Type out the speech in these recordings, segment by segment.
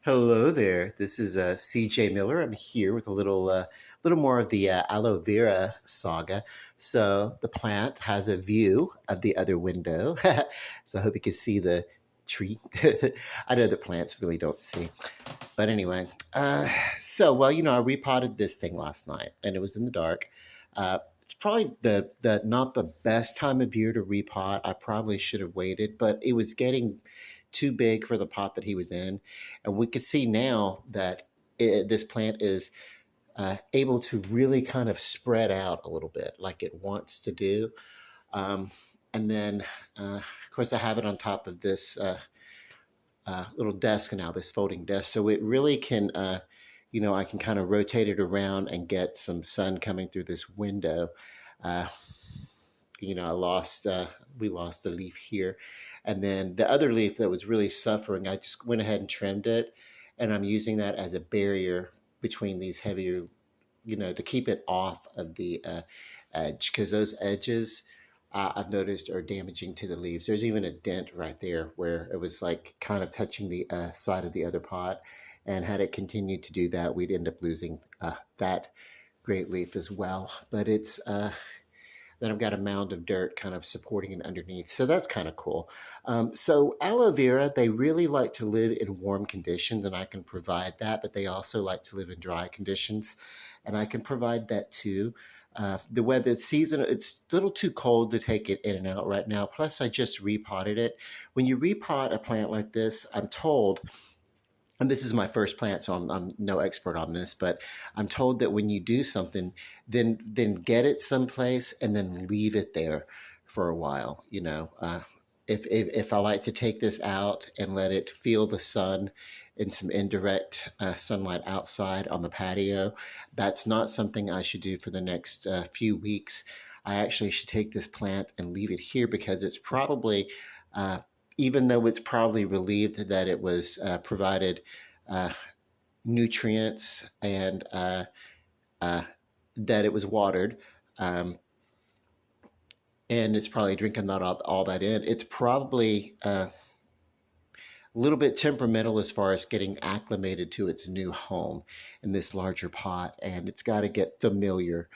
Hello there. This is CJ Miller. I'm here with a little more of the aloe vera saga. So the plant has a view of the other window. So I hope you can see the tree. I know the plants really don't see, but anyway. I repotted this thing last night, and it was in the dark. It's probably the not the best time of year to repot. I probably should have waited, but it was getting too big for the pot that he was in, and we could see now that this plant is able to really kind of spread out a little bit, like it wants to do. Um, and then, of course, I have it on top of this little desk now, this folding desk, so it really can. I can kind of rotate it around and get some sun coming through this window. Uh, we lost a leaf here. And then the other leaf that was really suffering, I just went ahead and trimmed it. And I'm using that as a barrier between these heavier, to keep it off of the edge, because those edges I've noticed are damaging to the leaves. There's even a dent right there where it was like kind of touching the side of the other pot. And had it continued to do that, we'd end up losing that great leaf as well. But then I've got a mound of dirt kind of supporting it underneath. So that's kind of cool. So aloe vera, they really like to live in warm conditions, and I can provide that, but they also like to live in dry conditions, and I can provide that too. The weather season, it's a little too cold to take it in and out right now. Plus, I just repotted it. When you repot a plant like this, I'm told, and this is my first plant, so I'm no expert on this, but I'm told that when you do something, then get it someplace and then leave it there for a while. If I like to take this out and let it feel the sun and some indirect sunlight outside on the patio, that's not something I should do for the next few weeks. I actually should take this plant and leave it here because it's probably even though it's probably relieved that it was provided nutrients and that it was watered, and it's probably drinking that all that in. It's probably a little bit temperamental as far as getting acclimated to its new home in this larger pot, and it's got to get familiar,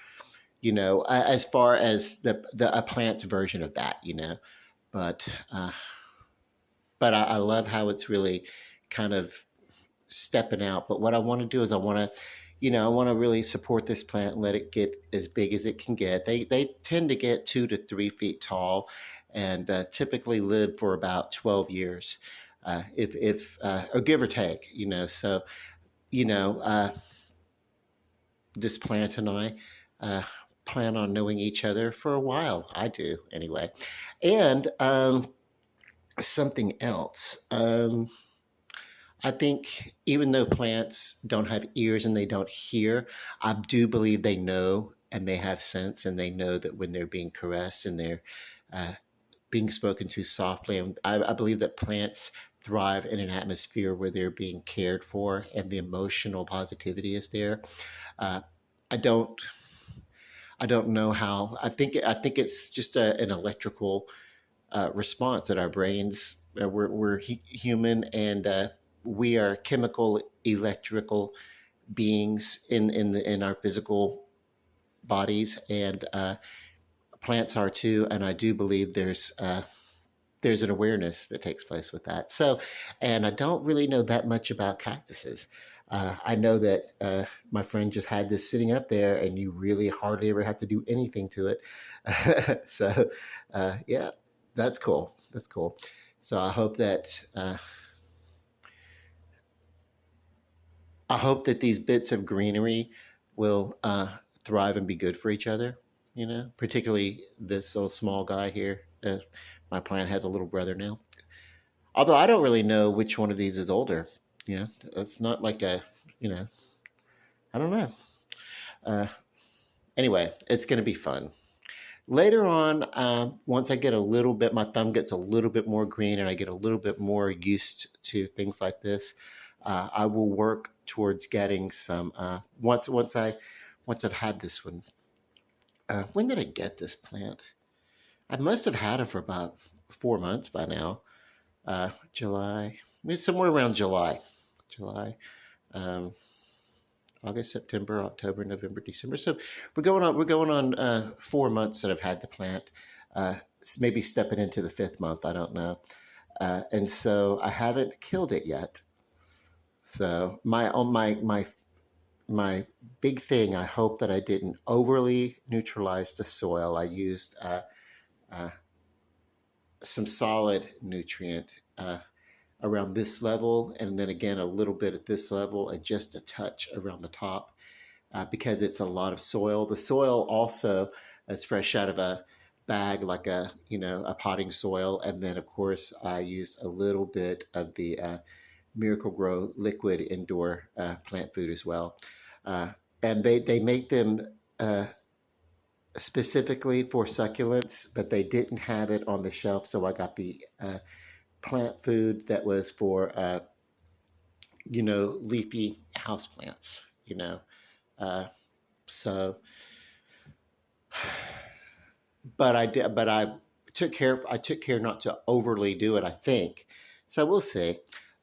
as far as a plant's version of that, but. But I love how it's really kind of stepping out. But what I want to do is I want to really support this plant and let it get as big as it can get. They tend to get 2 to 3 feet tall, and typically live for about 12 years, if or give or take. So you know, uh, this plant and I plan on knowing each other for a while. I do anyway, and something else. I think even though plants don't have ears and they don't hear, I do believe they know and they have sense and they know that when they're being caressed and they're uh, being spoken to softly. And I believe that plants thrive in an atmosphere where they're being cared for and the emotional positivity is there. Uh, I don't. I don't know how. I think it's just an electrical response that our brains we're human, and we are chemical electrical beings in our physical bodies, and plants are too. And I do believe there's an awareness that takes place with that. So, and I don't really know that much about cactuses. I know that my friend just had this sitting up there, and you really hardly ever have to do anything to it. So, yeah, that's cool. That's cool. So I hope that these bits of greenery will thrive and be good for each other. Particularly this little small guy here. My plant has a little brother now. Although I don't really know which one of these is older. It's not like you know, I don't know. Uh, anyway, it's going to be fun. Later on, once I get a little bit, my thumb gets a little bit more green and I get a little bit more used to things like this, I will work towards getting some, once I've had this one. When did I get this plant? I must have had it for about 4 months by now. July, maybe somewhere around July. July, um, August, September, October, November, December. So we're going on 4 months that I've had the plant. Maybe stepping into the fifth month. I don't know. And so I haven't killed it yet. So my big thing. I hope that I didn't overly neutralize the soil. I used uh, some solid nutrient around this level, and then again a little bit at this level, and just a touch around the top because it's a lot of soil. The soil also is fresh out of a bag, like a potting soil, and then of course I used a little bit of the Miracle Grow liquid indoor plant food as well. Uh, and they make them specifically for succulents, but they didn't have it on the shelf, so I got the plant food that was for leafy houseplants. Uh, so, but I did, but I took care. I took care not to overly do it. I think so. We'll see.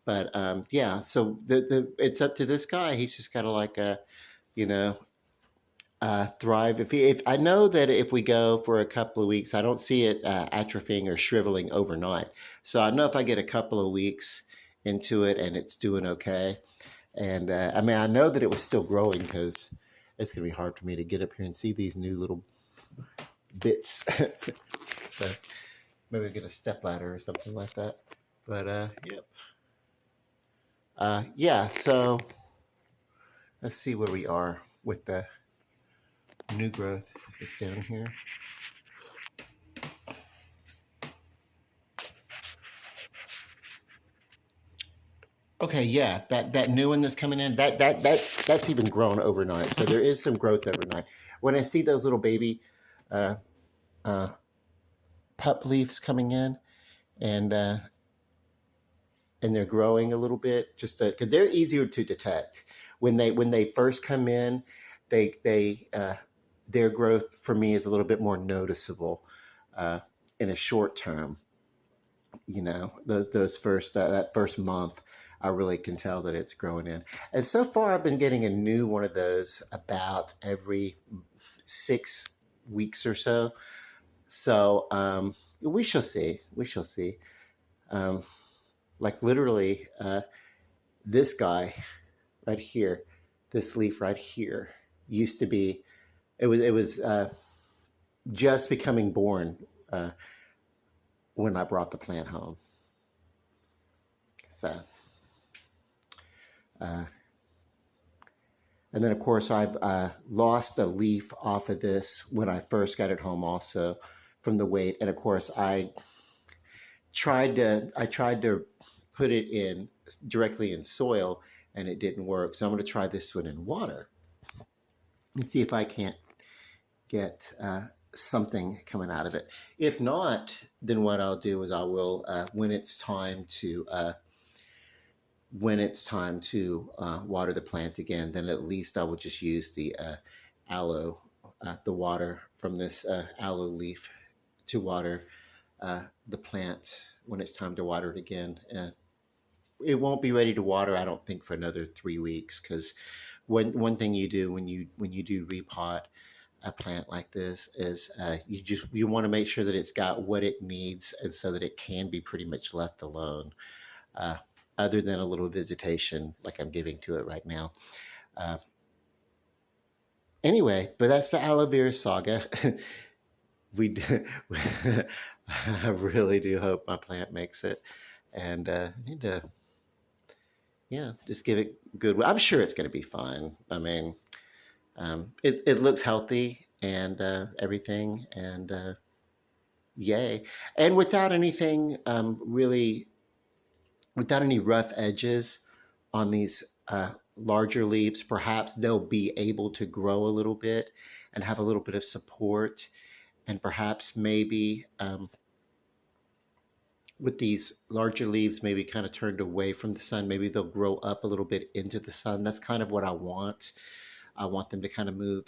But yeah, so the it's up to this guy. He's just got to you know, thrive. If I know that if we go for a couple of weeks, I don't see it atrophying or shriveling overnight. So I know if I get a couple of weeks into it and it's doing okay, and I mean I know that it was still growing because it's gonna be hard for me to get up here and see these new little bits. So maybe get a step ladder or something like that. But yep. Yeah. So let's see where we are with the new growth. It's down here. Okay, yeah, that new one that's coming in, that's even grown overnight. So there is some growth overnight. When I see those little baby uh, uh, pup leaves coming in, and uh, and they're growing a little bit, just because they're easier to detect when they first come in, they their growth for me is a little bit more noticeable uh, in a short term. Those first that first month, I really can tell that it's growing in. And so far I've been getting a new one of those about every 6 weeks or so. So we shall see, um, like literally this guy right here, this leaf right here used to be, it was just becoming born uh, when I brought the plant home. So uh, and then, of course, I've lost a leaf off of this when I first got it home, also from the weight. And of course, I tried to put it in directly in soil, and it didn't work. So I'm going to try this one in water and see if I can't get something coming out of it. If not, then what I'll do is I will, when it's time to water the plant again, then at least I will just use the aloe, the water from this aloe leaf to water the plant when it's time to water it again. It won't be ready to water, I don't think, for another 3 weeks, because one thing you do when you do repot a plant like this is you want to make sure that it's got what it needs, and so that it can be pretty much left alone. Uh, Other than a little visitation like I'm giving to it right now. Uh, anyway, but that's the aloe vera saga. we do, I really do hope my plant makes it, and I need to, yeah, just give it good. I'm sure it's going to be fine. I mean, it looks healthy and everything, and yay, and without anything really, without any rough edges on these larger leaves. Perhaps they'll be able to grow a little bit and have a little bit of support. And perhaps maybe with these larger leaves, maybe kind of turned away from the sun, maybe they'll grow up a little bit into the sun. That's kind of what I want. I want them to kind of move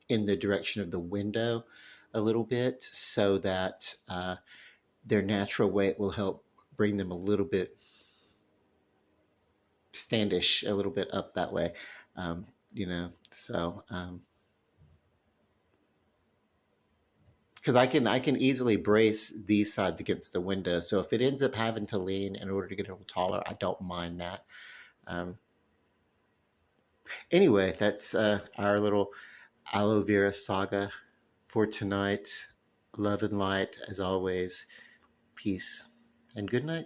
in the direction of the window a little bit, so that their natural weight will help bring them a little bit standish a little bit up that way, you know. So because I can easily brace these sides against the window. So if it ends up having to lean in order to get a little taller, I don't mind that. Um, anyway, that's our little aloe vera saga for tonight. Love and light as always. Peace and good night.